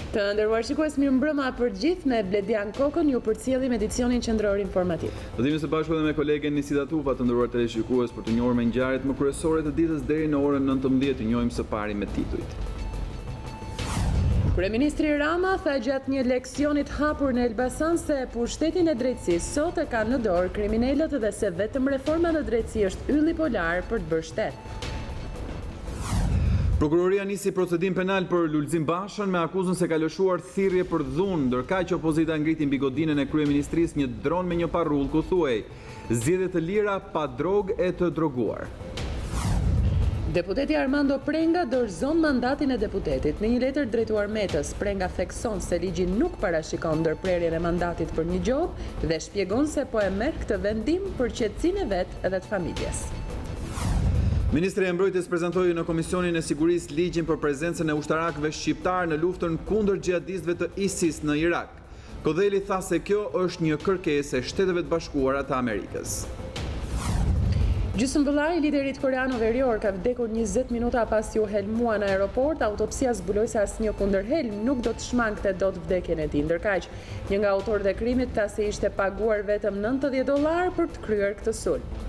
Të nderuar shikues, mirëmbrëma për gjithë, me Bledian Kokën ju përcjellim edicionin qendror informativ. Do jemi së bashku edhe me kolegen Nisida Tufa, të nderuar teleshikues, për të njohur me ngjarjet më kryesore të ditës deri në orën 19, të njohim së pari me titujt. Kryeministri Rama tha gjatë një leksionit hapur në Elbasan se pushtetin e drejtësisë sot e kanë në dorë kriminalët dhe se vetëm reforma në drejtësi është ylli polar për të bërë shtet. Prokuroria nisi procedim penal për Lulzim Bashën me akuzën se ka lëshuar thirrje për dhunë, ndërkaq që opozita ngriti mbi godinën e kryeministrisë një dron me një parrull ku thuhej zgjedhje të lira pa drogë e të droguar. Deputeti Armando Prenga dorëzon mandatin e deputetit. Në një letër drejtuar Metës, Prenga thekson se ligji nuk parashikon ndërprerjen e mandatit për një gjobë dhe shpjegon se po e merr këtë vendim për qetësinë e vet edhe të familjes. Ministri e Mbrojtjes prezantoi në Komisionin e Sigurisë ligjin për prezencën e ushtarakëve shqiptar në luftën kundër xhihadistëve të ISIS në Irak. Kodheli tha se kjo është një kërkesë e Shteteve të Bashkuara të Amerikës. Gjysmëvëllai i liderit korean verior ka vdekur 20 minuta pas u helmua në aeroport. Autopsia zbuloi se asnjë kundërhelm nuk do të shmangte dot vdekjen e tij. Ndërkaq, një nga autorët e krimit tha se ishte paguar vetëm $90 për të kryer këtë sulm.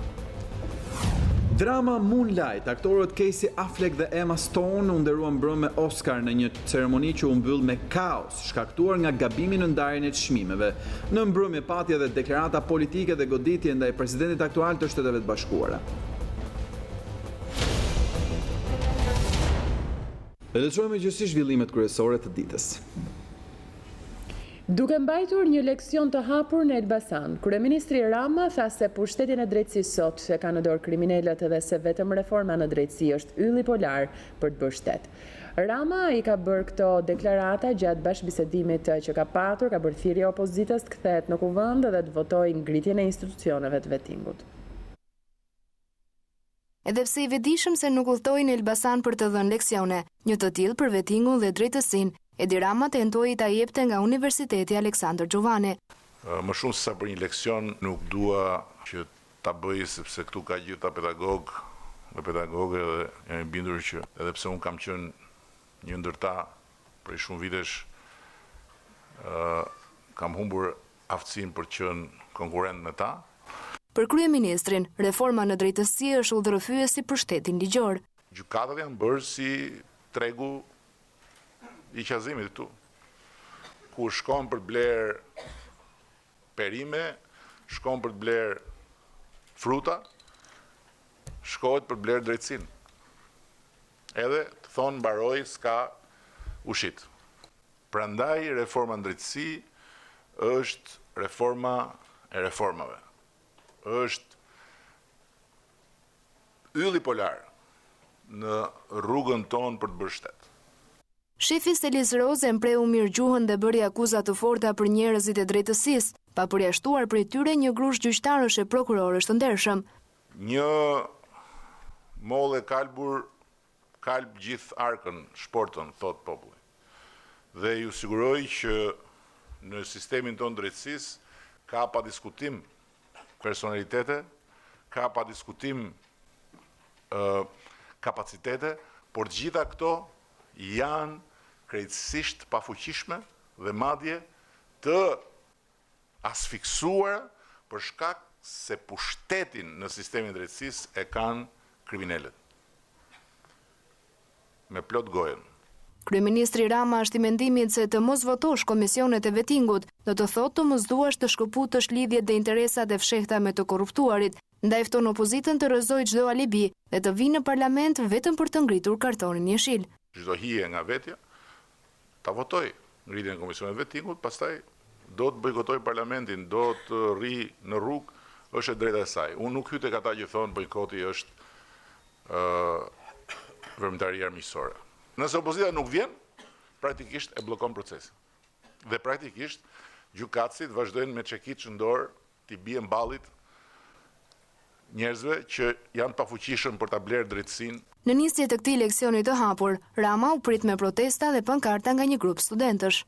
Drama Moonlight, aktorët Casey Affleck dhe Emma Stone u nderuan mbrëmë me Oscar në një ceremoni që u mbyll me kaos, shkaktuar nga gabimi në ndarjen e çmimeve. Në mbrëmje pati edhe deklarata politike dhe goditje ndaj presidentit aktual të Shteteve të Bashkuara. Le të shohim gjithsesi zhvillimet kryesore të ditës. Duke mbajtur një leksion të hapur në Elbasan, kryeministri Rama tha se pushtetin e drejtësisë sot e ka në dorë kriminalët dhe se vetëm reforma në drejtësi është ylli polar për të bërë shtet. Rama i ka bërë këto deklarata gjatë bashkëbisedimit që ka patur, ka bërë thirrje opozitës të kthehet në kuvend dhe të votojë ngritjen e institucioneve të vettingut. Edhe pse i vetëdijshëm se nuk udhtoi në Elbasan për të dhënë leksione, një të tillë për vettingun dhe drejtësinë, Edi Rama tentoi ta jepte nga Universiteti Aleksandër Xhovani. Më shumë se sa për një leksion nuk dua që ta bëj sepse këtu ka gjitha pedagog dhe pedagoge dhe jam i bindur që edhe pse unë kam qenë një ndër ta prej shumë vitesh, kam humbur aftësinë për të qenë konkurrent me ta. Për kryeministrin, reforma në drejtësi është udhërrëfyesi për shtetin ligjor. Gjykatët janë bërë si tregu i qazimit këtu, ku shkon për bler perime, shkon për bler fruta, shkohet për bler drejtësinë. Edhe të thonë mbaroi s'ka ushit. Prandaj reforma në drejtësi është reforma e reformave. Është ylli polar në rrugën tonë për të bërë shtet. Shefi Selis Roze mpreu mirëgjuhën dhe bëri akuza të forta për njerëzit e drejtësisë, pa përjashtuar prej tyre një grush gjyqtarësh e prokurorësh të ndershëm. Një mollë e kalbur kalb gjithë arkën, shportën, thot populli. Dhe ju siguroj që në sistemin tonë drejtësisë ka pa diskutim personalitete, ka pa diskutim kapacitete, por gjitha këto janë krejtësisht pafuqishme dhe madje të asfiksuara për shkak se pushtetin në sistemin e drejtësisë e kanë kriminalët. Me plot gojen. Kryeministri Rama është i mendimit se të mos votosh komisionet e vettingut do të thotë të mos duash të shkëputësh lidhjet dhe interesat e fshehta me të korruptuarit, ndaj fton opozitën të rrëzojë çdo alibi dhe të vinë në parlament vetëm për të ngritur kartonin jeshil. Çdo hije nga vetja ta votoj ngritjen e komisionit të vettingut, pastaj do të bojkotoj parlamentin, do të rri në rrugë, është e drejta e saj. Unë nuk hyj tek ata që thonë bojkoti është vërmëtaria armiqësore. Nëse opozita nuk vjen, praktikisht e bllokon procesin. Dhe praktikisht gjykatësit vazhdojnë me çekiç në dorë t'i bien ballit njerëzve që janë pafuqishëm për ta blerë drejtësinë. Në nisje të këtij leksioni të hapur, Rama u prit me protesta dhe pankarta nga një grup studentësh.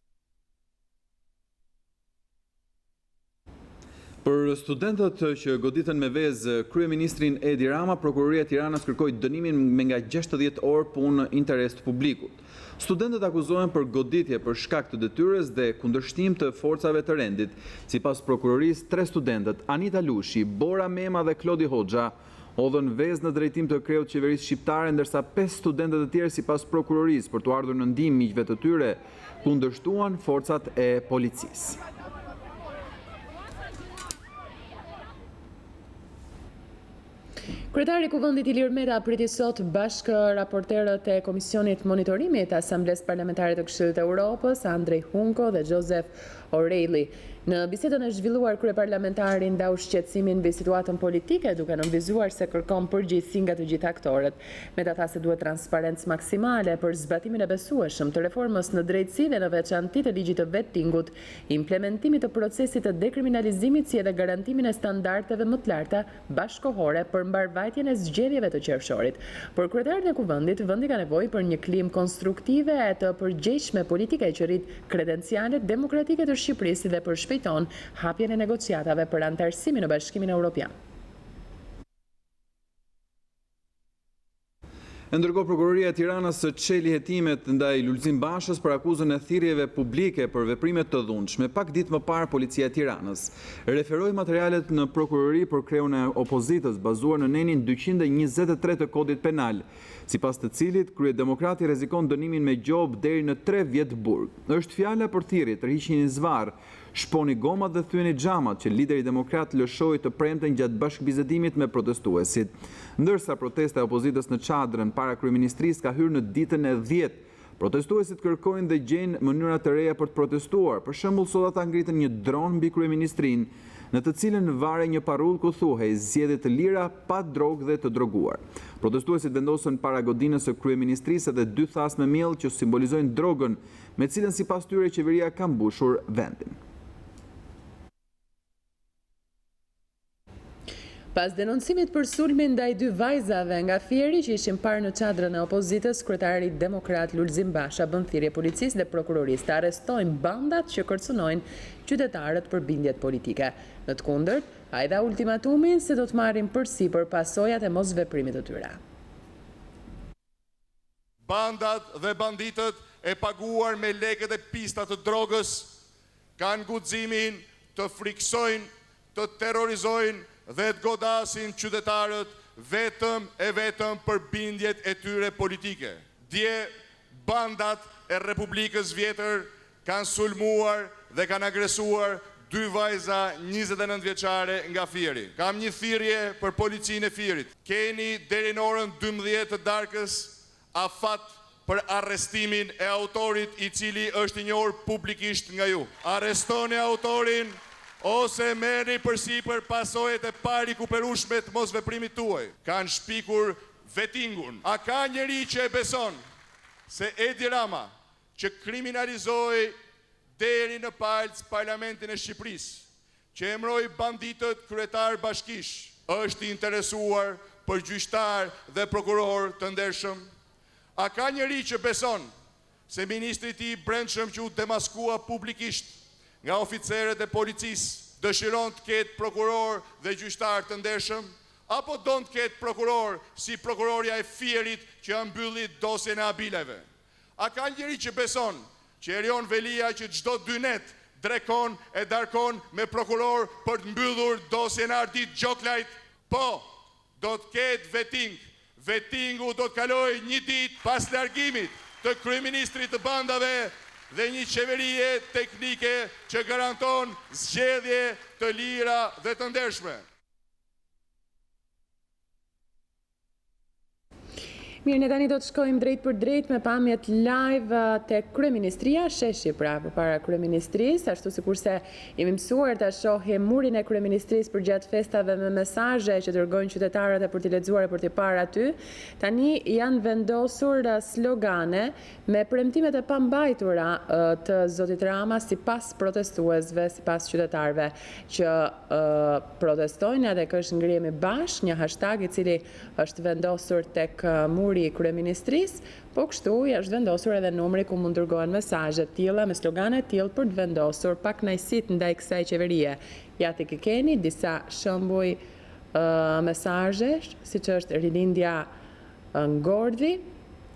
Për studentët që goditën me vezë kryeministrin Edi Rama, Prokuroria e Tiranës kërkoi dënimin me nga 60 orë punë në interes të publikut. Studentët akuzohen për goditje për shkak të detyrës dhe kundërshtim të forcave të rendit. Sipas prokurorisë, 3 studentët, Anita Lushi, Bora Mema dhe Klodi Hoxha, hodhën vezë në drejtim të kreut qeverisë shqiptare, ndërsa 5 studentët e tjerë sipas prokurorisë për të ardhur në ndihmë miqve të tyre kundërshtuan forcat e policisë. Kryetari i Kuvendit Ilir Meta priti sot bashkë raporterët e Komisionit Monitorimit të Asamblesë Parlamentare të Këshillit të Evropës, Andrej Hunko dhe Joseph O'Reilly. Në bisedën e zhvilluar kryeparlamentari ndau shqetësimin mbi situatën politike, duke nënvizuar se kërkon përgjegjësi nga të gjithë aktorët. Meta tha se duhet transparencë maksimale për zbatimin e besueshëm të reformës në drejtësi dhe në veçanti të ligjit të vettingut, implementimit të procesit të dekriminalizimit si edhe garantimin e standardeve më të larta bashkëkohore për mbarvajtjen e zgjedhjeve të qershorit. Por kryetarin e Kuvendit, vendi ka nevojë për një klimë konstruktive e të përgjegjshme politike që rrit kredencialet demokratike të Shqipërisë dhe për shpejton hapjen e negociatave për antarësimin në Bashkimin Evropian. Ndërkohë, Prokuroria e Tiranës çeli hetimet ndaj Lulzim Bashës për akuzën e thirrjeve publike për veprime të dhunshme. Pak ditë më parë, Policia e Tiranës referoi materialet në prokurori për kreun e opozitës bazuar në nenin 223 të Kodit Penal, sipas të cilit kryedemokrati rrezikon dënimin me gjob deri në 3 vjet burg. Është fjala për thirrje, tërhiqjen e zvarr, shponi gomat dhe thyeni xhamat që lideri demokrat lëshoi të premten gjatë bashkëbisedimit me protestuesit. Ndërsa protesta e opozitës në Çadrën para kryeministrisë ka hyrë në ditën e 10, protestuesit kërkojnë dhe gjejnë mënyra të reja për të protestuar. Për shembull, sot ata ngritën një dron mbi kryeministrinë, në të cilën vare një parull ku thuhej zgjedhje të lira pa drogë dhe të droguar. Protestuesit vendosën para godinës së kryeministrisë edhe 2 thas me miell që simbolizojnë drogën, me cilën sipas tyre qeveria ka mbushur vendin. Pas denoncimit për sulmin ndaj 2 vajzave nga Fieri që ishin parë në Çadrën e opozitës, kryetari demokrat Lulzim Basha bën thirrje policisë dhe prokurorisë të arrestojnë bandat që kërcënojnë qytetarët për bindjet politike. Në të kundërt, ai dha ultimatumin se do të marrin përsipër pasojat e mosveprimit të tyre. Bandat dhe banditët e paguar me lekët e pistat të drogës kanë guximin të friksojnë, të terrorizojnë dhe të godasin qytetarët vetëm për bindjet e tyre politike. Dje, bandat e Republikës Vjetër kanë sulmuar dhe kanë agresuar 2 vajza 29 vjeçare nga Fieri. Kam një thirrje për policinë e Fierit. Keni deri në orën 12 të darkës afat për arrestimin e autorit i cili është i njohur publikisht nga ju. Arrestoni autorin ose merrni përsipër pasojat e parikuperueshme të mosveprimit tuaj. Kanë shpikur vettingun. A ka njeri që e beson se Edi Rama, që kriminalizoi deri në palc Parlamentin e Shqipërisë, që emroi banditët kryetar bashkish, është interesuar për gjyqtar dhe prokuror të ndershëm? A ka njeri që beson se ministri i tij i brendshëm që u demaskua publikisht nga oficerët e policisë dëshiron të ketë prokuror dhe gjyqtar të ndershëm, apo don të ketë prokuror si prokuroria e Fierit që mbylli dosjen e abileve? A ka njëri që beson që Erion Velia që çdo 2 net drekon e darkon me prokuror për të mbyllur dosjen e Ardit Gjoklajt? Po, do të ketë vetting. Vettingu do të kalojë 1 ditë pas largimit të kryeministrit të bandave dhe një qeverie teknike që garanton zgjedhje të lira dhe të ndershme. Mirë, ne tani do të shkojmë drejt për drejt me pamjet live te kryeministria, sheshi pra përpara kryeministrisë, ashtu sikurse jemi mësuar ta shohim murin e kryeministrisë përgjatë festave me mesazhe që dërgojnë qytetarët për t'i lexuar e për t'i parë aty. Tani janë vendosur slogane me premtimet e pambajtura të zotit Rama sipas protestuesve, sipas qytetarëve që protestojnë, edhe kështë ngrihemi bashkë, një hashtag i cili është vendosur tek muri i kryeministrisë, po kështu është vendosur edhe numri ku mund dërgohen mesazhe të tilla me slogane të tillë për të vendosur pakënaqësitë ndaj kësaj qeverie. Ja ti keni disa shembuj mesazhesh, siç është rilindja Ngordhi,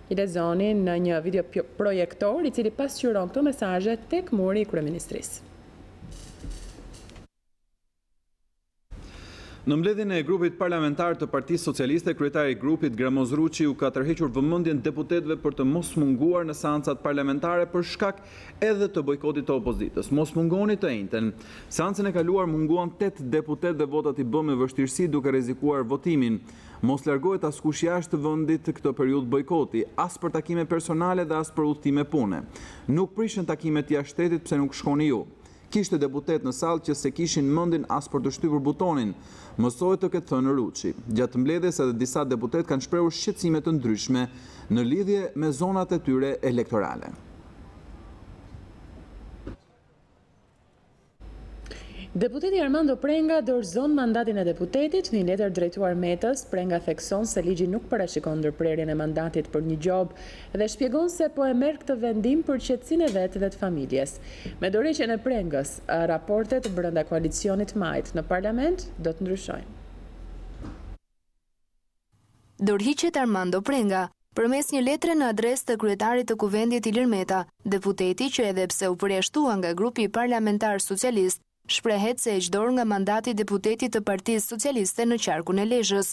I lexoni në një video projektor i cili pasqyron këto mesazhe tek muri i kryeministrisë. Në mbledhjen e grupit parlamentar të Partisë Socialiste, kryetari i grupit Gramoz Ruçi u ka tërhequr vëmendjen deputetëve për të mos munguar në seancat parlamentare për shkak edhe të bojkotit të opozitës. Mos mungoni të njëjtën. Seancën e kaluar munguan 8 deputetë dhe votat i bë me vështirësi duke rrezikuar votimin. Mos largohet askush jashtë vendit këtë periudhë bojkoti, as për takime personale dhe as për udhëtime pune. Nuk prishën takimet jashtë shtetit pse nuk shkoni ju. Kishte deputet në sallë që se kishin mendin as për të shtypur butonin, mësoi të ketë thënë Ruçi. Gjatë mbledhjes edhe disa deputet kanë shprehur shqetësime të ndryshme në lidhje me zonat e tyre elektorale. Deputeti Armando Prenga dorëzon mandatin e deputetit. Në një letër drejtuar Metës, Prenga thekson se ligji nuk parashikon ndërprerjen e mandatit për një gjob dhe shpjegon se po e merr këtë vendim për qetësinë e vet dhe të familjes. Me dorëheqjen e Prengës, raportet brenda koalicionit majt në parlament do të ndryshojnë. Dorëhiqet Armando Prenga. Përmes një letre në adresë të kryetarit të Kuvendit Ilir Meta, deputeti që edhe pse u përjashtua nga grupi parlamentar socialist, shprehet se e çdor nga mandati deputetit të Partisë Socialiste në qarkun e Lezhës.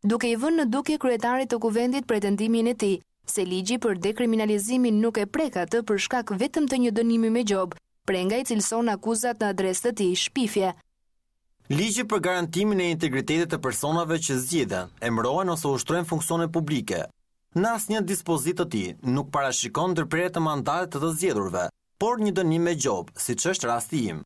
Duke i vënë në dukje kryetarit të Kuvendit pretendimin e tij se ligji për dekriminalizimin nuk e prek atë për shkak vetëm të një dënimi me gjob, Prenga i cilëson akuzat në adresë të tij shpifje. Ligji për garantimin e integritetit të personave që zgjidhen, emërohen ose ushtrojnë funksione publike. Në asnjë dispozitë të tij nuk parashikon ndërprerje të mandatit të zgjedhurve, por një dënim me gjob, siç është rasti im.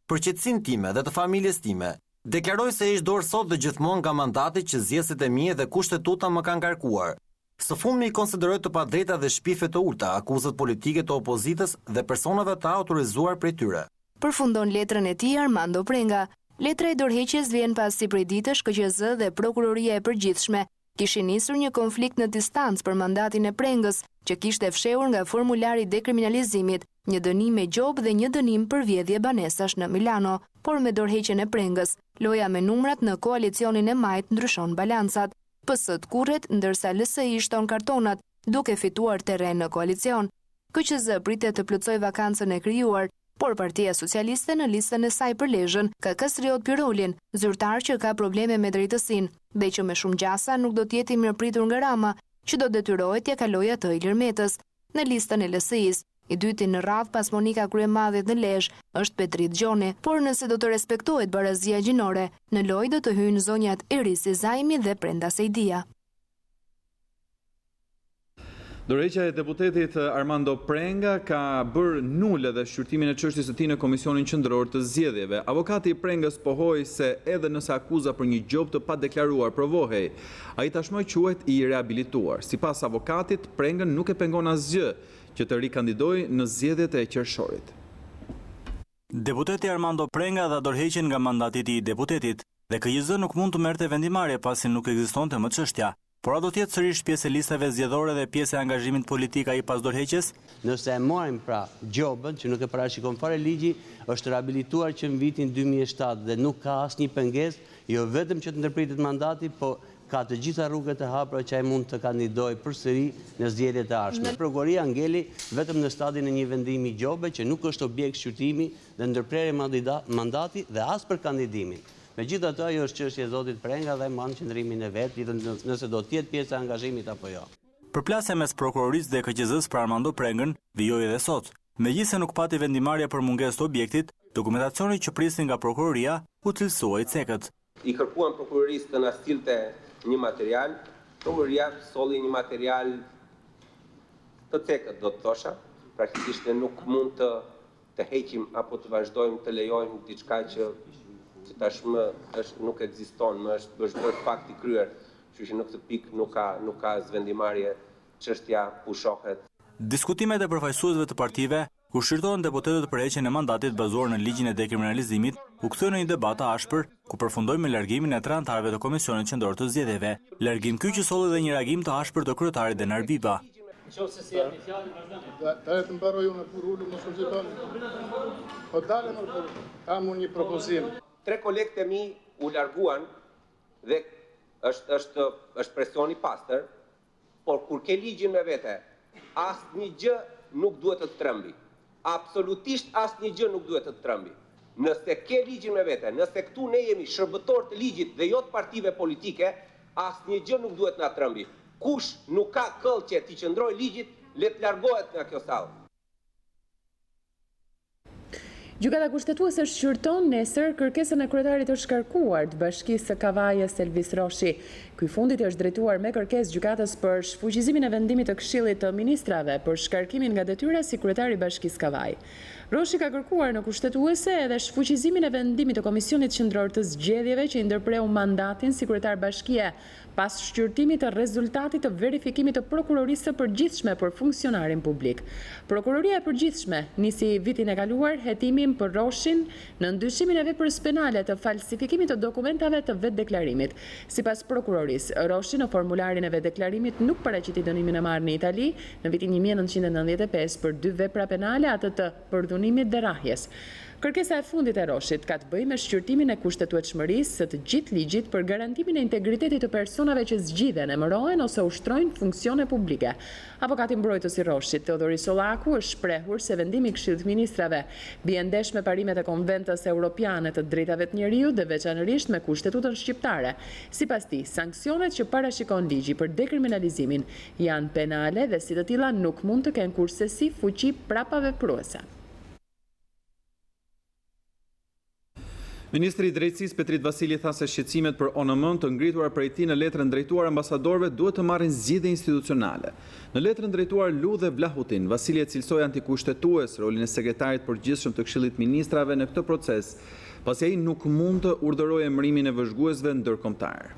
Për qetësinë time dhe të familjes time, deklaroj se ish dorë sot dhe gjithmonë nga mandati që zgjedhësit e mi dhe kushtetuta më kanë ngarkuar. Së fundmi i konsideroj të padrejta dhe shpife të ulta akuzat politike të opozitës dhe personave të autorizuar prej tyre. Përfundon letrën e tij Armando Prenga. Letra e dorëheqjes vjen pas si prej ditësh KQZ dhe Prokuroria e Përgjithshme kishin nisur një konflikt në distancë për mandatin e Prengës, që kishte fshehur nga formulari i dekriminalizimit, një dënim me gjob dhe një dënim për vjedhje banesash në Milano, por me dorëheqjen e Prengës, loja me numrat në koalicionin e majt ndryshon balancat. PS-t kurret ndërsa LSI shton kartonat, duke fituar terren në koalicion. KQZ pritet të plotësoj vakancën e krijuar, por Partia Socialiste në listën e saj për Lezhën ka Kastriot Pirolin, zyrtar që ka probleme me drejtësinë, dhe që me shumë gjasa nuk do të jetë i mirëpritur nga Rama, që do detyrohet t'ia kalojë atë Ilir Metës. Në listën e LSI-s, i dyti në radhë pas Monika Kryemadhit në Lezhë është Petrit Gjoni, por nëse do të respektohet barazia gjinore, në lojë do të hyjnë zonjat Erisi Zajmi dhe Prenda Sejdia. Dorëheqja e deputetit Armando Prenga ka bërë nul edhe shqyrtimin e çështjes së tij në Komisionin Qendror të Zgjedhjeve. Avokati i Prengës pohoi se edhe nëse akuza për një gjob të padeklaruar provohej, ai tashmë quhet i reabilituar. Sipas avokatit, Prengën nuk e pengon asgjë që të rikandidojë në zgjedhjet e qershorit. Deputeti Armando Prenga dha dorëheqjen nga mandati i tij deputetit dhe KQZ nuk mund të merrte vendimarrje pasi nuk ekzistonte më çështja. Por a do të jetë sërish pjesë e listave zgjedhore dhe pjesë e angazhimit politik ai pas dorëheqjes? Nëse e marrim pra gjobën, që nuk e parashikon fare ligji, është rehabilituar që në vitin 2007 dhe nuk ka asnjë pengesë, jo vetëm që të ndërpritet mandati, po ka të gjitha rrugët e hapura që ai mund të kandidojë përsëri në zgjedhjet e ardhshme. Prokuroria ngeli vetëm në stadin e një vendimi gjobe që nuk është objekt shqyrtimi dhe ndërprerje mandati dhe as për kandidimin. Megjithatë, ajo është çështje e zotit Prenga dhe mban qëndrimin e vet, nëse do të jetë pjesë e angazhimit apo jo. Përplasja mes prokurorisë dhe KQZ-s për Armando Prengën vijoi edhe sot. Megjithëse nuk pati vendimarrje për mungesë të objektit, dokumentacioni që prisni nga prokuroria u cilësua i cekët. I kërkuan prokurorisë të na sillte një material, prokuroria solli një material të cekët, do të thosha, praktikisht ne nuk mund të heqim apo të vazhdojmë të lejojmë diçka që tashmë nuk ekziston, më është bërë fakt i kryer, kështu që në këtë pikë nuk ka zvendimarrje, çështja pushohet. Diskutimet e përfaqësuesve të partive, ku shqyrtohen deputetët për heqjen e mandatit bazuar në ligjin e dekriminalizimit, u kthye në një debat të ashpër, ku përfundoi me largimin e 3 anëtarëve të Komisionit Qendror të Zgjedhjeve. Largim ky që solli edhe një reagim të ashpër të kryetarit Denar Biba. Nëse si jeni fjalë vazhdoni. Ta të mbaroj unë kur ulëm mos u zgjidhoni. Po dalëm kam unë një propozim. 3 kolegët e mi u larguan dhe është presion i pastër por kur ke ligjin me vete, asnjë gjë nuk duhet të trembi. Absolutisht asnjë gjë nuk duhet të trembi. Nëse ke ligjin me vete, nëse këtu ne jemi shërbëtor të ligjit dhe jo të partive politike, asnjë gjë nuk duhet na trembi. Kush nuk ka këll që t'i qëndroj ligjit, le të largohet nga kjo sallë. Gjykata kushtetuese shqyrton nesër kërkesën e kryetarit të shkarkuar të Bashkisë së Kavajës Elvis Roshi. Ky fundit është drejtuar me kërkesë gjykatës për shfuqizimin e vendimit të Këshillit të Ministrave për shkarkimin nga detyra si kryetari i Bashkisë Kavaj. Roshi ka kërkuar në kushtetuese edhe shfuqizimin e vendimit të Komisionit Qendror të Zgjedhjeve që i ndërpreu mandatin si kryetar bashkie pas shqyrtimit të rezultatit të verifikimit të prokurorisë së përgjithshme për funksionarin publik. Prokuroria e përgjithshme nisi vitin e kaluar hetimin për Roshin në ndyshimin e veprës penale të falsifikimit të dokumentave të vetdeklarimit. Sipas prokurorisë, Roshi në formularin e vetdeklarimit nuk paraqiti dënimin e marrë në Itali në vitin 1995 për 2 vepra penale, atë të përdhunimit dhe rrahjes. Kërkesa e fundit e Roshit ka të bëjë me shqyrtimin e kushtetueshmërisë së të gjithë ligjit për garantimin e integritetit të personave që zgjidhen, emërohen ose ushtrojnë funksione publike. Avokati mbrojtës i Roshit, Teodori Sollaku, është shprehur se vendimi i Këshillit të Ministrave bie ndesh me parimet e Konventës Europiane të Drejtave të Njeriut dhe veçanërisht me Kushtetutën shqiptare. Sipas tij, sanksionet që parashikon ligji për dekriminalizimin janë penale dhe si të tilla nuk mund të kenë kurrësi fuqi prapavepruese. Ministri i Drejtësisë Petrit Vasili tha se shqetësimet për ONM të ngritura prej tij në letrën drejtuar ambasadorëve duhet të marrin zgjidhje institucionale. Në letrën drejtuar Lu dhe Vlahutin, Vasili e cilsoi antikushtetues rolin e sekretarit përgjithshëm të Këshillit të Ministrave në këtë proces, pasi ai nuk mund të urdhërojë emërimin e vëzhguesve ndërkombëtar.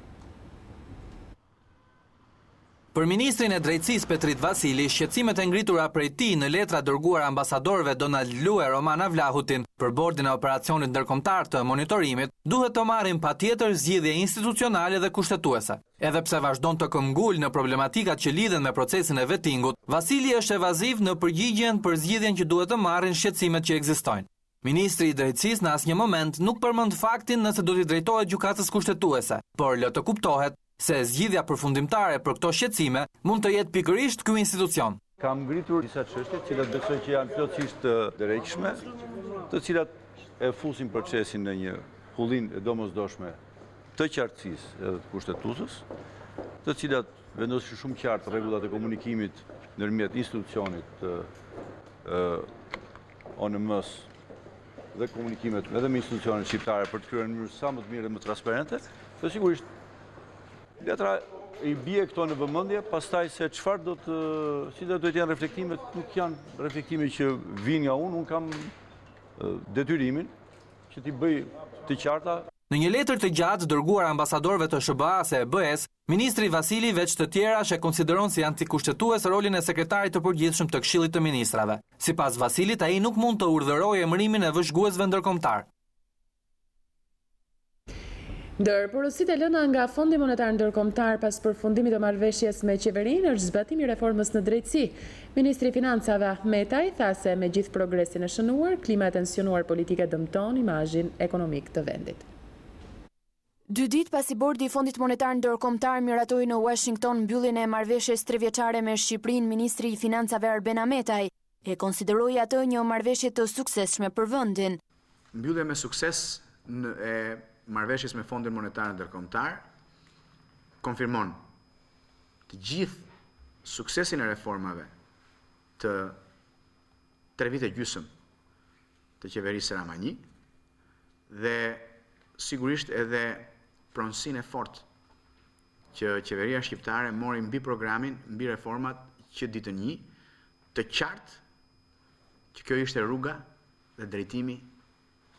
Për Ministrin e Drejtësisë Petrit Vasili, shqetësimet e ngritura prej tij në letra dërguar ambasadorëve Donald Lu e Romana Vlahutin për bordin e operacionit ndërkombëtar të monitorimit, duhet të marrin patjetër zgjidhje institucionale dhe kushtetuese. Edhe pse vazhdon të këmbgul në problematikat që lidhen me procesin e vettingut, Vasili është evaziv në përgjigjen për zgjidhjen që duhet të marrin shqetësimet që ekzistojnë. Ministri i Drejtësisë në asnjë moment nuk përmend faktin nëse do t'i drejtohet gjykatës kushtetuese, por lë të kuptohet se zgjidhja përfundimtare për këto shqetësime mund të jetë pikërisht ky institucion. Kam ngritur disa çështje, të cilat besoj që janë plotësisht të drejtshme, të cilat e fusin procesin në një hullinë e domosdoshme të qartësisë edhe të kushtetuesës, të cilat vendosin shumë qartë rregullat e komunikimit ndërmjet institucionit të ONM-s dhe komunikimet edhe me institucionet shqiptare për të kryer në mënyrë sa më të mirë dhe më transparente, dhe sigurisht letra i bie këto në vëmendje, pastaj se çfarë do të jenë reflektimet, nuk janë reflektime që vinë nga unë kam detyrimin që t'i bëj të qarta. Në një letër të gjatë dërguar ambasadorëve të SBA-s e BE-s, Ministri Vasili veç të tjera që konsideron si antikushtetues rolin e sekretarit të përgjithshëm të Këshillit të Ministrave. Sipas Vasilit, ai nuk mund të urdhërojë emërimin e vëzhguesve ndërkombëtar. Ndërporosit e lëna nga Fondi Monetar Ndërkombëtar pas përfundimit të marrëveshjes me qeverinë është zbatimi i reformës në drejtësi. Ministri i Financave Ahmetaj tha se me gjithë progresin e shënuar, klima e tensionuar politike dëmton imazhin ekonomik të vendit. 2 ditë pasi bordi i Fondit Monetar Ndërkombëtar miratoi në Washington mbylljen e marrëveshjes 3 vjeçare me Shqipërinë, Ministri i Financave Arben Ahmetaj e konsideroi atë një marrëveshje të suksesshme për vendin. Mbyllja me sukses e marrëveshjes me Fondin Monetar Ndërkombëtar konfirmon të gjithë suksesin e reformave të 3 vite gjysmë të qeverisë Ramani dhe sigurisht edhe pronësinë e fortë që qeveria shqiptare mori mbi programin, mbi reformat që ditën 1 të qartë që kjo ishte rruga dhe drejtimi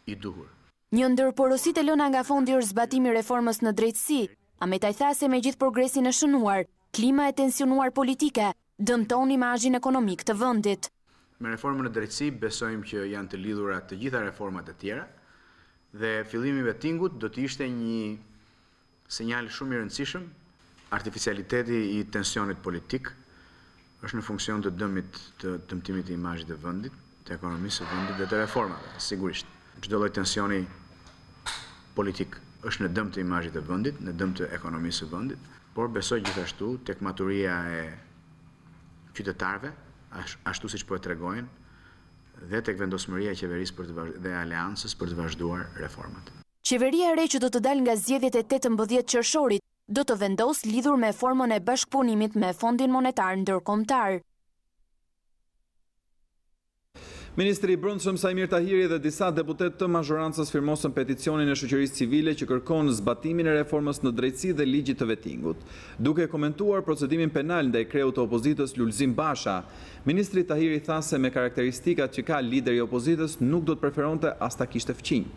i duhur. Një ndër porositë e lëna nga fondi është zbatimi i reformës në drejtësi. Ahmetaj tha se me gjithë progresin e shënuar, klima e tensionuar politike dëmton imazhin ekonomik të vendit. Me reformën në drejtësi besojmë që janë të lidhura të gjitha reformat e tjera dhe fillimi i vettingut do të ishte një sinjal shumë i rëndësishëm. Artificialiteti i tensionit politik është në funksion të dëmtimit të imazhit të vendit, të ekonomisë së vendit dhe të reformave, sigurisht. Çdo lloj tensioni politik është në dëm të imazhit të vendit, në dëm të ekonomisë së vendit, por besoj gjithashtu tek maturia e qytetarëve, ashtu siç po e tregojnë, dhe tek vendosmëria e qeverisë dhe aleancës për të vazhduar reformat. Qeveria e re që do të dalë nga zgjedhjet e 18 qershorit do të vendos lidhur me formën e bashkëpunimit me Fondin Monetar Ndërkombëtar. Ministri i Brendshëm Sajmir Tahiri dhe disa deputet të mazhorancës firmosën peticionin e shoqërisë civile që kërkon zbatimin e reformës në drejtësi dhe ligjit të vettingut. Duke komentuar procedimin penal ndaj kreut të opozitës Lulzim Basha, ministri Tahiri tha se me karakteristikat që ka lideri i opozitës nuk do të preferonte as ta kishte fqinj.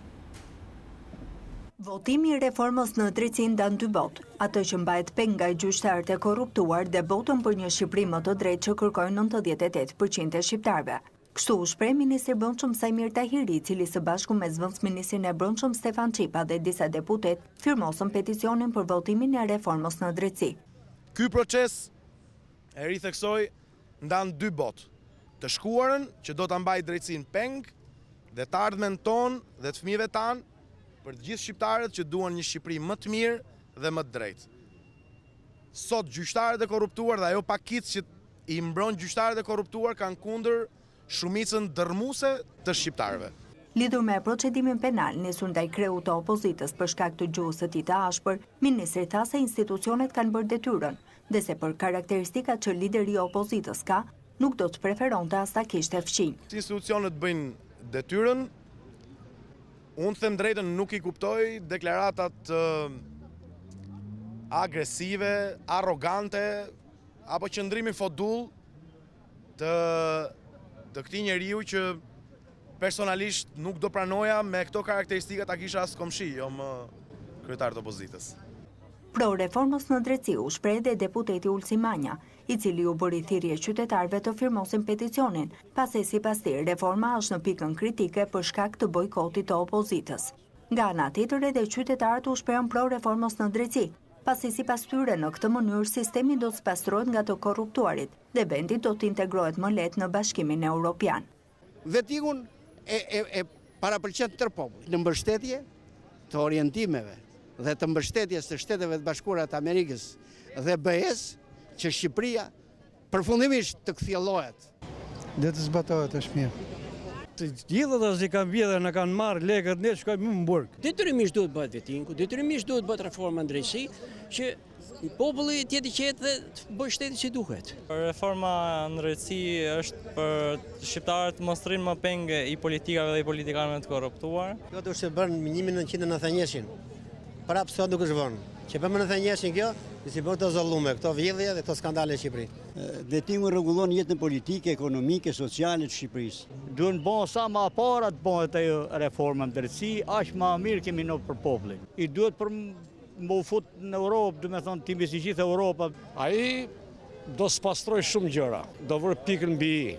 Votimi i reformës në drejtësi ndan dy botë, atë që mbahet peng nga gjyqtarët e korruptuar dhe botën për një Shqipëri më të drejtë që kërkojnë 98% e shqiptarëve. Kështu u shpreh ministri i Brendshëm Sajmir Tahiri, i cili së bashku me zëvendësministrin e Brendshëm Stefan Çipa dhe disa deputet firmosën peticionin për votimin e reformës në drejtësi. Ky proces e ritheksoi ndan dy botë, të shkuarën që do ta mbajë drejtësinë peng dhe të ardhmen tonë dhe të fëmijëve tanë për të gjithë shqiptarët që duan një Shqipëri më të mirë dhe më të drejtë. Sot gjyqtarët e korruptuar dhe ajo pakicë që i mbron gjyqtarët e korruptuar kanë kundër shumicën dërmuese të shqiptarëve. Lidhur me procedimin penal nisur ndaj kreut të opozitës për shkak të gjuhës së tij të ashpër, ministri tha se institucionet kanë bërë detyrën, dhe se për karakteristikat që lideri i opozitës ka, nuk do të preferonte as ta kishte fqinj. Institucionet bëjnë detyrën. Unë them drejtën, nuk i kuptoj deklaratat agresive, arrogante, apo qëndrimi fodull të këtij njeriu që personalisht nuk do pranoja me këto karakteristika ta kisha as komshi, jo më kryetar të opozitës. Pro reformës në drejtësi u shpreh dhe deputeti Ulsi Manja, i cili u bëri thirrje qytetarëve të firmosin peticionin, pasi sipas tij reforma është në pikën kritike për shkak të bojkotit të opozitës. Nga ana tjetër edhe qytetarët u shprehën pro reformës në drejtësi, pasi sipas tyre në këtë mënyrë sistemi do të spastrohet nga të korruptuarit dhe vendi do të integrohet më lehtë në Bashkimin Evropian. Vettingun e parapërqet tërë popull në mbështetje të orientimeve dhe të mbështetjes të Shteteve të Bashkuara të Amerikës dhe BE-s që Shqipëria përfundimisht të kthjellohet. Dhe të zbatohet është mirë. Të gjithë ata që kanë vjedhur na kanë marrë lekët, ne shkojmë më në burg. Detyrimisht duhet bëhet vettingu, detyrimisht duhet bëhet reforma në drejtësi që populli të jetë i qetë dhe të bëjë shtetin si duhet. Reforma në drejtësi është për shqiptarët të mos rrinë më penge i politikave dhe i politikanëve të korruptuar. Kjo do të bën 1991. Prapë sot nuk është vonë. Që për më në thënjeshin kjo, si bërë të zollume, këto vjedhje dhe këto skandale në Shqipëri. Vettingu rregullon jetën politike, ekonomike, sociale të Shqipërisë. Duhen bën sa më para të bëhet ajo reforma në drejtësi, aq më mirë kemi në për popullin. I duhet për më u fut në Europë, do të thonë tipi si gjithë Europa. Ai do spastroj shumë gjëra, do vër pikën mbi i.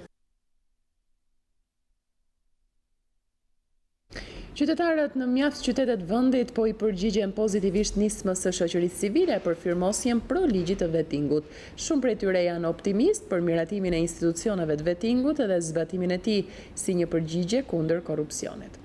Qytetarët në mjaft qytetet vendit po i përgjigjen pozitivisht nismës së shoqërisë civile për firmosjen pro ligjit të vettingut. Shumë prej tyre janë optimist për miratimin e institucioneve të vettingut dhe zbatimin e tij si një përgjigje kundër korrupsionit.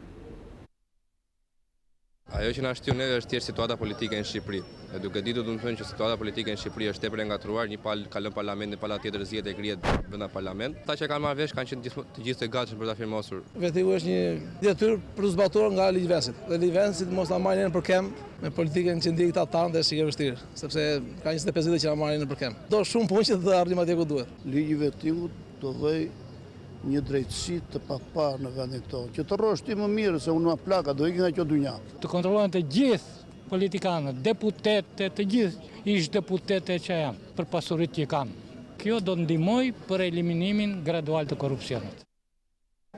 Ajo që na shtyr neve është thjesht situata politike në Shqipëri. E duke ditur do të thonë që situata politike në Shqipëri është tepër e ngatruar, një palë ka lënë parlamentin, pala tjetër zihet e krijet brenda parlament. Ata që kanë marrë vesh kanë qenë të gjithë të gatshëm për ta firmosur. Vettingu është një detyrë për të zbatuar nga ligjvensit. Dhe ligjvensit mos ta marrin në përkem me politikën që ndjek ata tanë dhe është e vështirë, sepse ka 25 vite që na marrin në përkem. Do shumë punë që të arrijmë atje ku duhet. Ligji i vettingut do vëj një drejtësi të paparë në vendin tonë, që të rrosh ti më mirë se unë ma plaka, do ikin nga kjo dynja. Të kontrollohen të gjithë politikanët, deputetet, të gjithë ish deputetet që janë, për pasurit që kanë. Kjo do ndihmoj për eliminimin gradual të korrupsionit.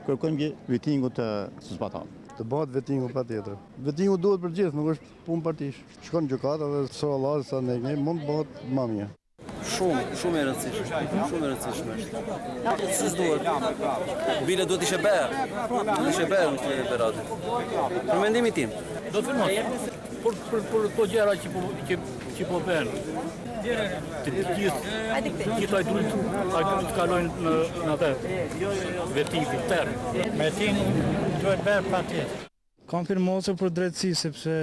Kërkojmë që vettingu të zbatohet. Të bëhet vettingu patjetër. Vettingu duhet për gjithë, nuk është punë partish. Shkon gjykata dhe so Allah sa ne mund të bëhet më mirë. Shumë e rëndësishme është. S'duhet. Bile duhet ishe berë. Ishe berë në këtë Berati. Për mendimin tim. Do të firmos. Për to gjëra që po bën. Të gjithë ai duhet të kalojnë në atë vettingu tërë. Vettingu duhet bërë patjetër. Kam firmosur për drejtësi, sepse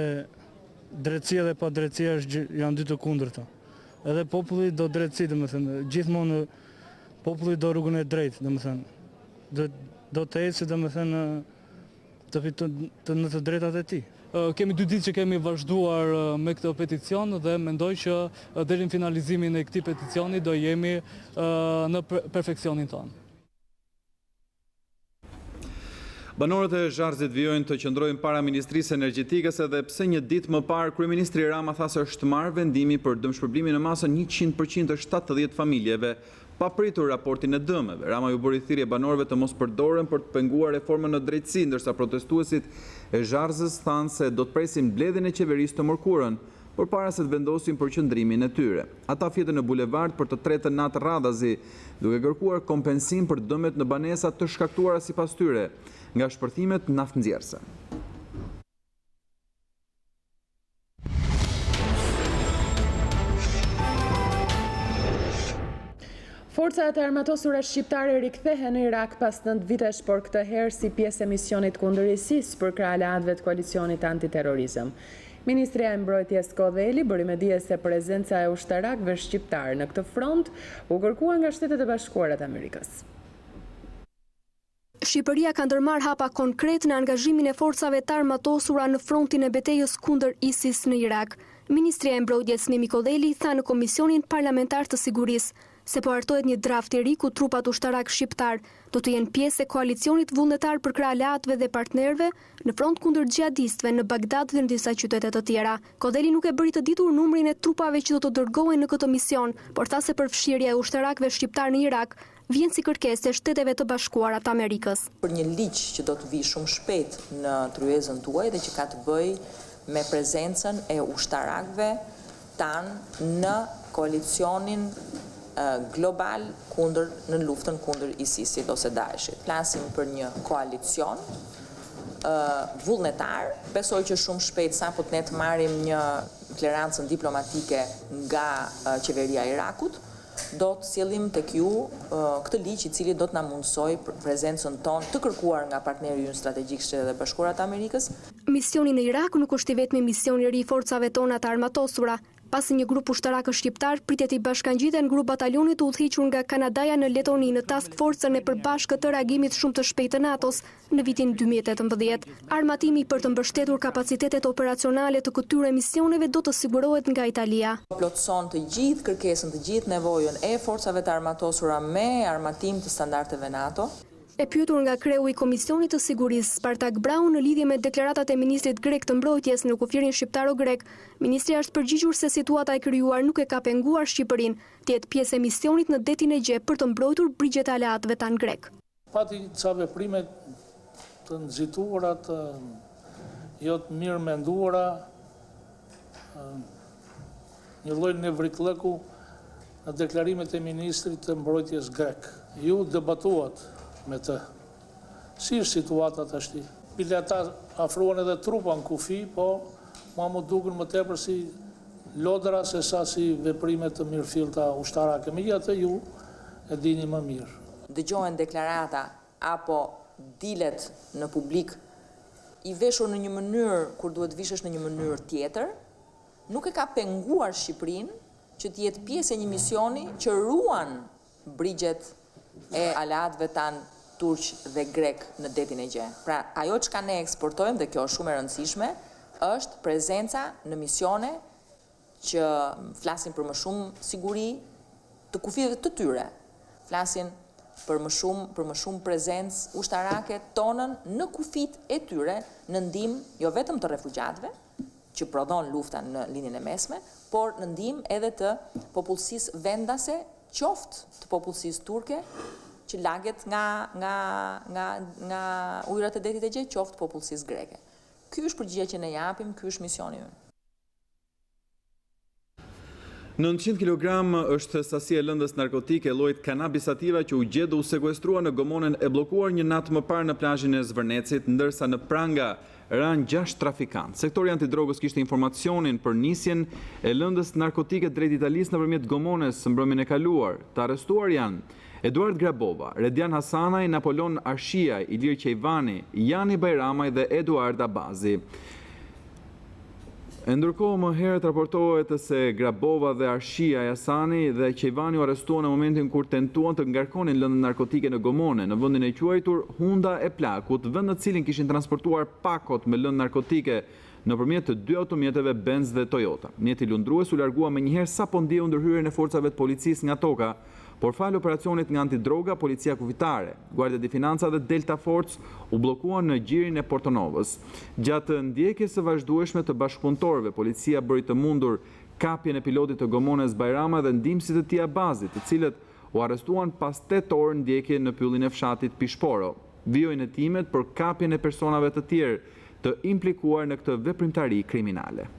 drejtësia dhe pa drejtësia janë dy të kundërta. Edhe populli do drejtësi, domethënë, gjithmonë populli do rrugën e drejtë, domethënë. Do të ecë, domethënë, në të drejtat e tij. Kemi 2 ditë që kemi vazhduar me këtë peticion dhe mendoj që deri në finalizimin e këtij peticioni do jemi në perfeksionin tonë. Banorët e Zharzit vijojnë të qëndrojnë para Ministrisë Energjetikës edhe pse një ditë më parë Kryeministri Rama tha se është marrë vendimi për dëmshpërblimin në masën 100% të 70 familjeve, pa pritur raportin e dëmeve. Rama ju bëri thirrje banorëve të mos përdoren për të penguar reformën në drejtësi, ndërsa protestuesit e Zharzës thanë se do të presin mbledhjen e qeverisë të mërkurën, përpara se të vendosin për qëndrimin e tyre. Ata fjetën në bulevard për të tretën natë radhazi, duke kërkuar kompensim për dëmet në banesat të shkaktuara sipas tyre nga shpërthimet naftënxjerrëse. Forcat e armatosura shqiptare rikthehen në Irak pas 9 vitesh, por këtë herë si pjesë e misionit kundër ISIS për krah aleatëve të koalicionit antiterrorizëm. Ministria e Mbrojtjes Kodheli bëri me dije se prezenca e ushtarakëve shqiptar në këtë front u kërkua nga Shtetet e Bashkuara të Amerikës. Shqipëria ka ndërmarrë hapa konkret në angazhimin e forcave të armatosura në frontin e betejës kundër ISIS në Irak. Ministria e Mbrojtjes Mimi Kodheli tha në Komisionin Parlamentar të Sigurisë se po hartohet një draft i ri ku trupat ushtarak shqiptar do të jenë pjesë e koalicionit vullnetar për krah aleatëve dhe partnerëve në front kundër xhihadistëve në Bagdad dhe në disa qytete të tjera. Kodheli nuk e bëri të ditur numrin e trupave që do të dërgohen në këtë mision, por tha se përfshirja e ushtarakëve shqiptar në Irak vjen si kërkesë e Shteteve të Bashkuara të Amerikës. Për një ligj që do të vijë shumë shpejt në tryezën tuaj dhe që ka të bëjë me prezencën e ushtarakëve tanë në koalicionin global në luftën kundër ISIS-it ose Daeshit. Flasim për një koalicion vullnetar. Besoj që shumë shpejt sapo ne të marrim një klerancën diplomatike nga qeveria e Irakut, do të sjellim tek ju këtë ligj i cili do të na mundsoj prezencën tonë të kërkuar nga partneri ynë strategjik Shtetet e Bashkuara të Amerikës. Misioni në Irak nuk është i vetmi mision i ri i forcave tona të armatosura. Pasi një grup ushtarakë shqiptar pritet i bashkangjiten grup batalionit të udhëhiqur nga Kanadaja në Letoni në task forcën e përbashkët të reagimit shumë të shpejtë të NATO-s në vitin 2018. Armatimi për të mbështetur kapacitetet operacionale të këtyre misioneve do të sigurohet nga Italia. Plotëson të gjithë kërkesën, të gjithë nevojën e forcave të armatosura me armatim të standardeve NATO. E pyetur nga kreu i Komisionit të Sigurisë, Spartak Braun, në lidhje me deklaratat e ministrit grek të mbrojtjes në kufirin shqiptaro-grek, ministri është përgjigjur se situata e krijuar nuk e ka penguar Shqipërinë të jetë pjesë e misionit në detin e Gjep për të mbrojtur brigjet e aleatëve tanë grek. Pati ca veprime të nxituara, jo të mirë menduara, një lloj nevriklëku në deklarimet e ministrit të mbrojtjes grek. Ju debatuat me të. Si është situata tashti? Bile ata afruan edhe trupa në kufi, po mu duken më tepër si lodra se sa si veprime të mirëfillta ushtarake. Megjithatë ju e dini më mirë. Dëgjohen deklarata apo dilet në publik i veshur në një mënyrë kur duhet vishesh në një mënyrë tjetër, nuk e ka penguar Shqipërinë që të jetë pjesë e një misioni që ruan brigjet e aleatëve tanë turq dhe grek në detin e Gje. Pra, ajo që ne eksportojmë, dhe kjo është shumë e rëndësishme, është prezenca në misione që flasin për më shumë siguri të kufive të tyre. Flasin për më shumë prezencë ushtarake tonën në kufit e tyre në ndihmë jo vetëm të refugjatëve, që prodhon lufta në linjën e mesme, por në ndihmë edhe të popullsisë vendase, qoftë të popullsisë turke, që laget nga ujërat e detit e Gje, qoftë popullsisë greke. Ky është përgjigjja që ne japim, ky është misioni ynë. 900 kg është sasia e lëndës narkotike e llojit cannabis sativa që u gjet dhe u sekuestrua në gomonën e bllokuar një natë më parë në plazhin e Zvërnecit, ndërsa në pranga ranë 6 trafikantë. Sektori antidrogës kishte informacionin për nisjen e lëndës narkotike drejt Italisë nëpërmjet gomones mbrëmjen e kaluar. Të arrestuar janë Eduard Grabova, Redian Hasanaj, Napolon Arshia, Ilir Qejvani, Jani Bajramaj dhe Eduard Abazi. Ndërkohë, më herët raportohet se Grabova dhe Arshia Jasani dhe Qejvani u arrestuan në momentin kur tentuan të ngarkonin lëndë narkotike në Gomone, në vendin e quajtur Hunda e Plakut, vend në cilin kishin transportuar pakot me lëndë narkotike nëpërmjet të 2 automjeteve Benz dhe Toyota. Mjeti lundrues u largua menjëherë sapo ndjeu ndërhyrjen e forcave të policisë nga toka, por falë operacionit nga antidroga, policia kufitare, Guardia di Finanza dhe Delta Force u blokuan në gjirin e Portonovës. Gjatë ndjekjes së vazhdueshme të bashkëpunëtorëve, policia bëri të mundur kapjen e pilotit të Gomones Bajrama dhe ndihmësit të tij Abazit, të cilët u arrestuan pas 8 orë ndjekje në pyllin e fshatit Pishporo. Vijojnë hetimet për kapjen e personave të tjerë të implikuar në këtë veprimtari kriminale.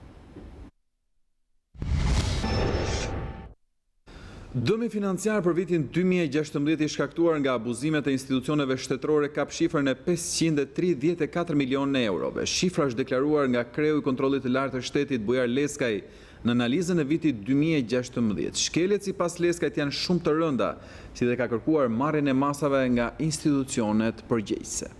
Dëmi financiar për vitin 2016 i shkaktuar nga abuzimet e institucioneve shtetërore kap shifrën e 534 milionë eurove. Shifra është deklaruar nga kreu i kontrollit të lartë të shtetit Bujar Leskaj në analizën e vitit 2016. Shkeljet sipas Leskajt janë shumë të rënda, si dhe ka kërkuar marrjen e masave nga institucionet përgjegjëse.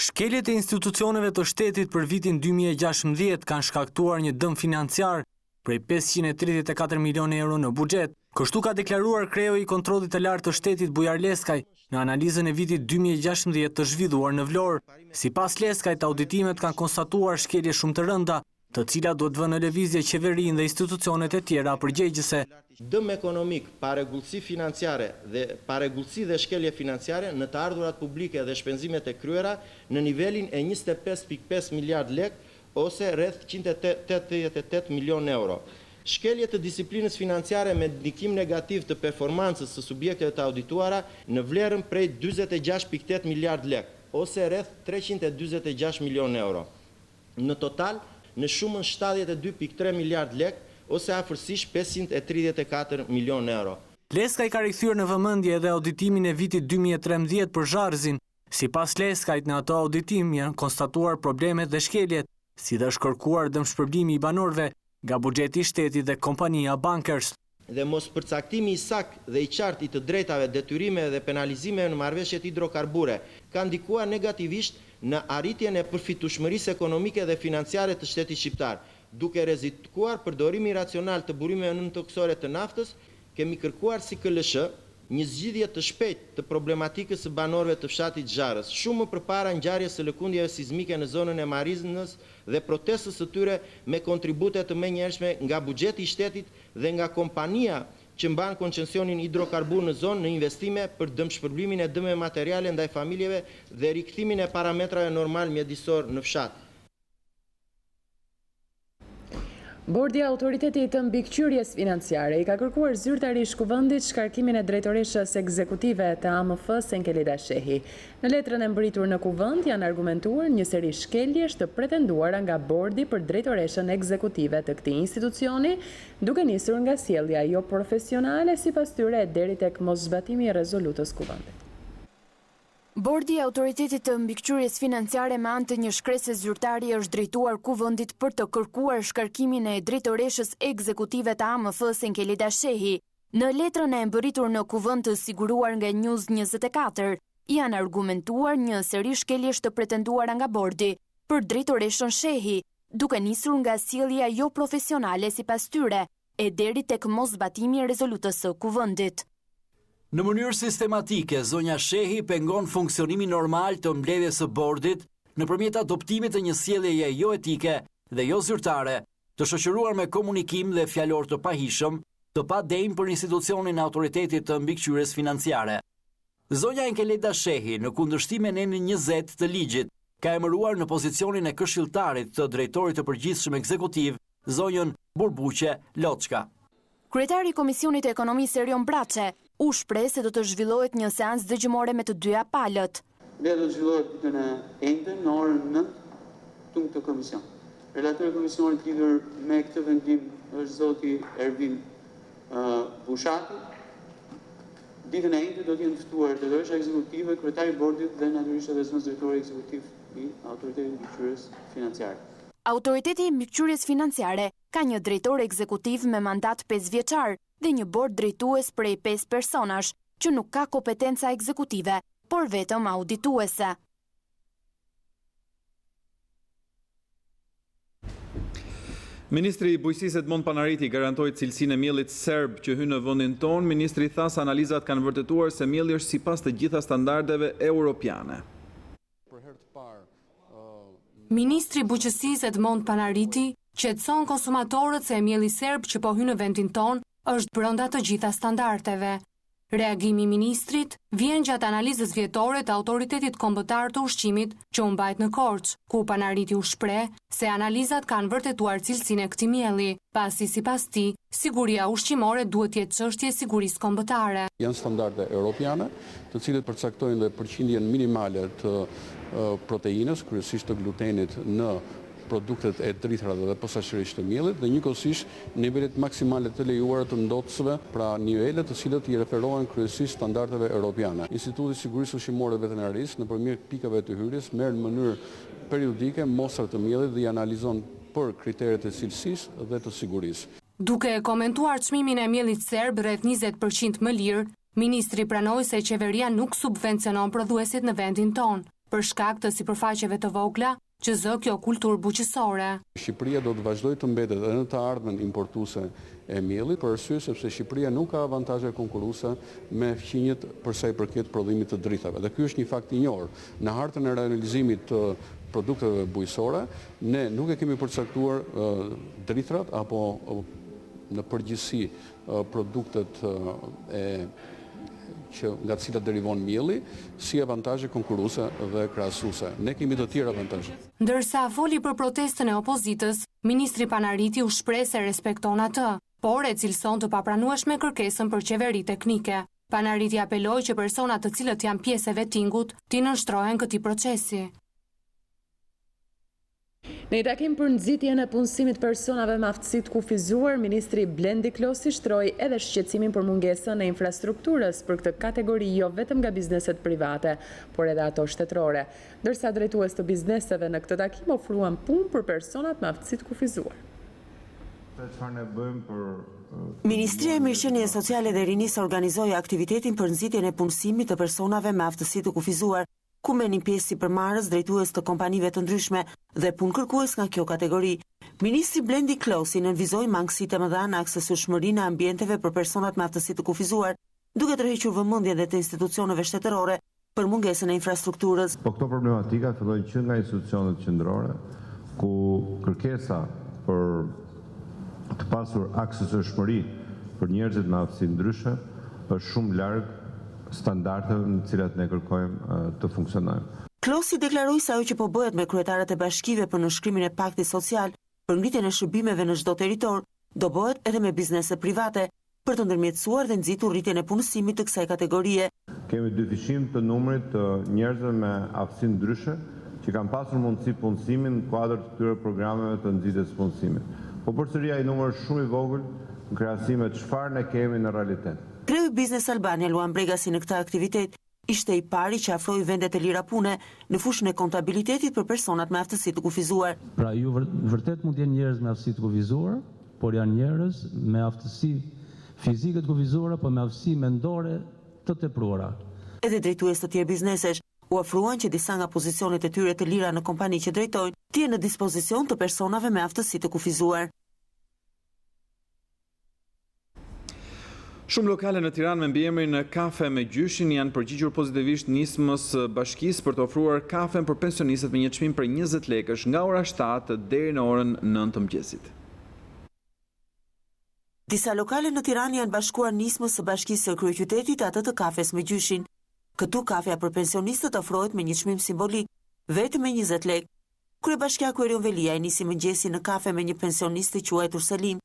Shkeljet e institucioneve të shtetit për vitin 2016 kanë shkaktuar një dëm financiar prej 534 milion euro në buxhet. Kështu ka deklaruar kreu i kontrollit të lartë të shtetit Bujar Leskaj në analizën e vitit 2016 të zhvilluar në Vlorë. Sipas Leskajt, auditimet kanë konstatuar shkelje shumë të rënda, të cilat duhet vënë në lëvizje qeverinë dhe institucionet e tjera përgjegjëse. Dëm ekonomik, paregullësi financiare dhe shkelje financiare në të ardhurat publike dhe shpenzimet e kryera në nivelin e 25.5 miliard lek ose rreth 188 milion euro. Shkelje të disiplinës financiare me ndikim negativ të performancës së subjekteve të audituara në vlerën prej 46.8 miliard lek ose rreth 346 milion euro. Në total, në shumën 72.3 miliard lek ose afërsisht 534 milion euro. Leskaj ka rikthyer në vëmendje edhe auditimin e vitit 2013 për Zharzin. Sipas Leskajt, në ato auditim janë konstatuar problemet dhe shkeljet, si dhe është kërkuar dëmshpërblimi i banorëve nga buxheti i shtetit dhe kompania Bankers. Dhe mos përcaktimi i saktë dhe i qartë i të drejtave, detyrimeve dhe penalizimeve në marrëveshjet hidrokarbure ka ndikuar negativisht në arritjen e përfitueshmërisë ekonomike dhe financiare të shtetit shqiptar, duke rrezikuar përdorimi racional të burimeve nëntoksore të naftës. Kemi kërkuar si KLSH një zgjidhje të shpejtë të problematikës së banorëve të fshatit Zharës, shumë më përpara ngjarjes së lëkundjeve sismike në zonën e Marinës dhe protestës së tyre me kontribute të menjëhershme nga buxheti i shtetit dhe nga kompania që mban koncesionin hidrokarbur në zonë në investime për dëmshpërblimin e dëmeve materiale ndaj familjeve dhe rikthimin e parametrave normal mjedisor në fshat. Bordi i Autoritetit të Mbikëqyrjes Financiare i ka kërkuar zyrtarisht Kuvendit shkarkimin e drejtoreshës ekzekutive të AMF-s Enkelida Shehi. Në letrën e mbërritur në Kuvend janë argumentuar një seri shkeljesh të pretenduara nga bordi për drejtoreshën ekzekutive të këtij institucioni, duke nisur nga sjellja jo profesionale sipas tyre deri tek moszbatimi i rezolutës Kuvendit. Bordi i Autoritetit të Mbikëqyrjes Financiare me anë të një shkrese zyrtare është drejtuar Kuvendit për të kërkuar shkarkimin e drejtoreshës ekzekutive të AMF-s Enkelida Shehi. Në letrën e mbërritur në Kuvend të siguruar nga News 24, janë argumentuar një seri shkeljesh të pretenduara nga bordi për drejtoreshën Shehi, duke nisur nga sjellja jo profesionale sipas tyre e deri tek moszbatimi i rezolutës së Kuvendit. Në mënyrë sistematike, zonja Shehi pengon funksionimin normal të mbledhjes së bordit nëpërmjet adoptimit të një sjelljeje jo etike dhe jo zyrtare, të shoqëruar me komunikim dhe fjalor të pahishëm, të padejmë për institucionin e Autoritetit të Mbikëqyrjes Financiare. Zonja Enkelida Shehi, në kundërshtim me nenin 20 të ligjit, ka emëruar në pozicionin e këshilltarit të drejtorit të përgjithshëm ekzekutiv, zonjën Burbuqe Loçka. Kryetari i Komisionit të Ekonomisë Erion Braçe u shpreh se do të zhvillohet një seancë dëgjimore me të dyja palët. Dhe do të zhvillohet ditën e njëjtën në orën 9 këtu në këtë komision. Relatori i komisionit lidhur me këtë vendim është zoti Ervin Bushati. Ditën e njëjtën do të jenë të ftuar drejtoresha ekzekutive, kryetari i bordit dhe natyrisht edhe zëvendës drejtori ekzekutiv i Autoritetit të Mbikëqyrjes Financiare. Autoriteti i Mbikëqyrjes Financiare ka një drejtor ekzekutiv me mandat 5 vjeçar dhe një bord drejtues prej 5 personash, që nuk ka kompetenca ekzekutive, por vetëm audituese. Ministri i Bujqësisë Edmond Panariti garantoi cilësinë e miellit serb që hyn në vendin tonë. Ministri tha se analizat kanë vërtetuar se mielli është sipas të gjitha standardeve europiane. Ministri i Bujqësisë Edmond Panariti qetëson konsumatorët se mielli serb që po hyn në vendin tonë është brenda të gjitha standardeve. Reagimi i ministrit vjen gjatë analizës vjetore të Autoritetit Kombëtar të Ushqimit që u mbajt në Korçë, ku Panariti u shpreh se analizat kanë vërtetuar cilësinë e këtij mielli, pasi sipas tij, siguria ushqimore duhet të jetë çështje sigurisë kombëtare. Janë standarde europiane, të cilët përcaktojnë dhe përqindjen minimale të proteinës, kryesisht të glutenit në produktet e drithërave dhe posaçërisht të miellit dhe njëkohësisht nivelet maksimale të lejuara të ndotësve, pra nivele të cilët i referohen kryesisht standardeve europiane. Instituti i Sigurisë Ushqimore dhe Veterinarisë nëpërmjet pikave të hyrjes merr në mënyrë periodike mostrat të miellit dhe i analizon për kriteret e cilësisë dhe të sigurisë. Duke komentuar çmimin e miellit serb rreth 20% më lirë, ministri pranoi se qeveria nuk subvencionon prodhuesit në vendin tonë, për shkak të sipërfaqeve të vogla që zë kjo kulturë buqësore. Shqipëria do të vazhdojë të mbetet edhe në të ardhmen importuese e miellit, për arsye sepse Shqipëria nuk ka avantazhe konkurruese me fqinjet për sa i përket prodhimit të drithave. Dhe ky është një fakt i njohur. Në hartën e realizimit të produkteve bujqësore, ne nuk e kemi përcaktuar drithrat apo në përgjithësi produktet nga të cilat derivon mielli, si avantazhe konkurruese dhe krahasuese. Ne kemi të tjerë avantazhe. Ndërsa foli për protestën e opozitës, ministri Panariti u shpreh se respekton atë, por e cilëson të papranueshme kërkesën për qeveri teknike. Panariti apeloi që personat të cilët janë pjesë e vettingut t'i nënshtrohen këtij procesi. Në një takim për nxitjen e punësimit personave me aftësi të kufizuar, ministri Blendi Klosi shtroi edhe shqetësimin për mungesën e infrastrukturës për këtë kategori jo vetëm nga bizneset private, por edhe ato shtetërore, ndërsa drejtues të bizneseve në këtë takim ofruan punë për personat me aftësi të kufizuar. Ministria e Mirëqenies Sociale dhe Rinisë organizoi aktivitetin për nxitjen e punësimit të personave me aftësi të kufizuar, ku merrnin pjesë sipërmarrës drejtues të kompanive të ndryshme dhe punëkërkues nga kjo kategori. Ministri Blendi Klosi nënvizoi mangësitë e mëdha në aksesueshmërinë e ambienteve për personat me aftësi të kufizuar, duke tërhequr vëmendjen dhe të institucioneve shtetërore për mungesën e infrastrukturës. Po këto problematika fillojnë që nga institucionet qendrore, ku kërkesa për të pasur aksesueshmëri për njerëzit me aftësi ndryshe është shumë larg standardeve në cilat ne kërkojmë të funksionojmë. Klosi deklaroi se ajo që po bëhet me kryetarët e bashkive për nënshkrimin e paktit social për ngritjen e shërbimeve në çdo territor, do bëhet edhe me bizneset private për të ndërmjetësuar dhe nxitur rritjen e punësimit të kësaj kategorie. Kemi dyfishim të numrit të njerëzve me aftësi ndryshe që kanë pasur mundësi punësimi në kuadër të këtyre programeve të nxitjes së punësimit. Po përsëri ai numër është shumë i vogël në krahasim me çfarë ne kemi në realitet. Kreu i Biznes Albania Luan Bregasi në këtë aktivitet ishte i pari që afroi vendet e lira pune në fushën e kontabilitetit për personat me aftësi të kufizuar. Pra ju vërtet mund të jenë njerëz me aftësi të kufizuar, por janë njerëz me aftësi fizike të kufizuara, por me aftësi mendore të tepruara. Edhe drejtues të tjerë biznesesh u ofruan që disa nga pozicionet e tyre të lira në kompani që drejtojnë të jenë në dispozicion të personave me aftësi të kufizuar. Shumë lokale në Tiranë me mbiemrin Kafe me Gjyshin janë përgjigjur pozitivisht nismës bashkisë për të ofruar kafen për pensionistët me një çmim për 20 lekësh nga ora 7 deri në orën 9 të mëngjesit. Disa lokale në Tiranë janë bashkuar nismës së bashkisë së kryeqytetit atë të kafes me gjyshin. Këtu kafeja për pensionistët ofrohet me një çmim simbolik, vetëm me 20 lekë. Kryebashkiaku Erion Velia i nisi mëngjesin në kafe me një pensionist i quajtur Selim,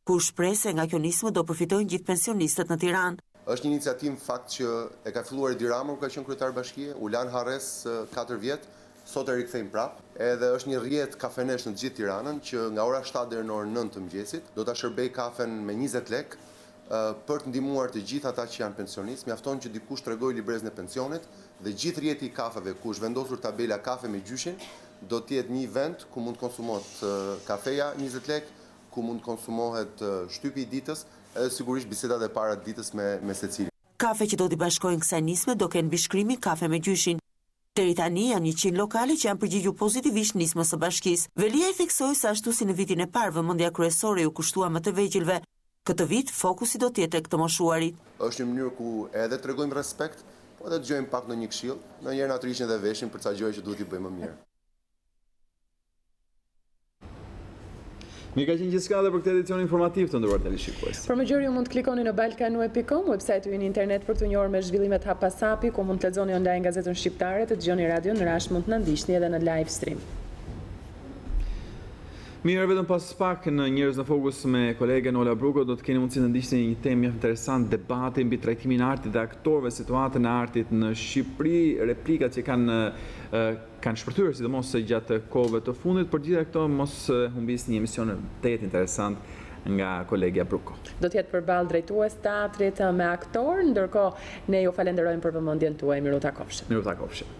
ku shpreh se nga kjo nismë do përfitojnë gjithë pensionistët në Tiranë. Është një iniciativë fakt që e ka filluar Edi Rama, ka qenë kryetar bashkie, u lan harres 4 vjet, sot e rikthejmë prap. Edhe është një rrjet kafenesh në të gjithë Tiranën që nga ora 7 deri në orën 9 të mëngjesit do ta shërbej kafen me 20 lekë për të ndihmuar të gjithë ata që janë pensionistë. Mjafton që dikush tregoj librezën e pensionit dhe gjithë rrjeti i kafeve ku është vendosur tabela kafe me gjyshin do të jetë një vend ku mund të konsumohet kafeja 20 lekë, ku mund të konsumohet shtypi i ditës, edhe sigurisht bisedat e para të ditës me secilin. Kafe që do t'i bashkojnë kësaj nisme do kenë mbishkrimin kafe me gjyshin. Deri tani janë 100 lokale që janë përgjigju pozitivisht nismës së bashkisë. Velia i theksoi se ashtu si në vitin e parë vëmendja kryesore u kushtua më të vegjëlve, këtë vit fokusi do të jetë tek të moshuarit. Është një mënyrë ku edhe tregojmë respekt, po edhe dëgjojmë pak në një këshill, ndonjëherë na trishin dhe veshin për ca gjëra që duhet i bëjmë më mirë. Mi ka qenë gjithçka edhe për këtë edicion informativ të nderuar teleshikues. Për më gjërë ju mund të klikoni në balkanu.com, website-u në internet për të njohur me zhvillimet hapasapi, ku mund të lexoni online gazetën shqiptare, të dëgjoni radio, në rasht mund të na ndiqni edhe në live stream. Mirë, vetëm pas pak në Njerëz në Fokus me kolegen Ola Bruko do të keni mundësi të ndiqni një temë mjaft interesante, debati mbi trajtimin e artit dhe aktorëve, situatën e artit në Shqipëri, replikat që kanë shpërthyer sidomos gjatë kohëve të fundit. Për gjitha këto mos humbisni një emision të jetë interesant nga kolegja Bruko. Do të jetë përballë drejtues teatrit me aktor, ndërkohë ne ju falenderojmë për vëmendjen tuaj. Miru takofshim. Miru takofshim.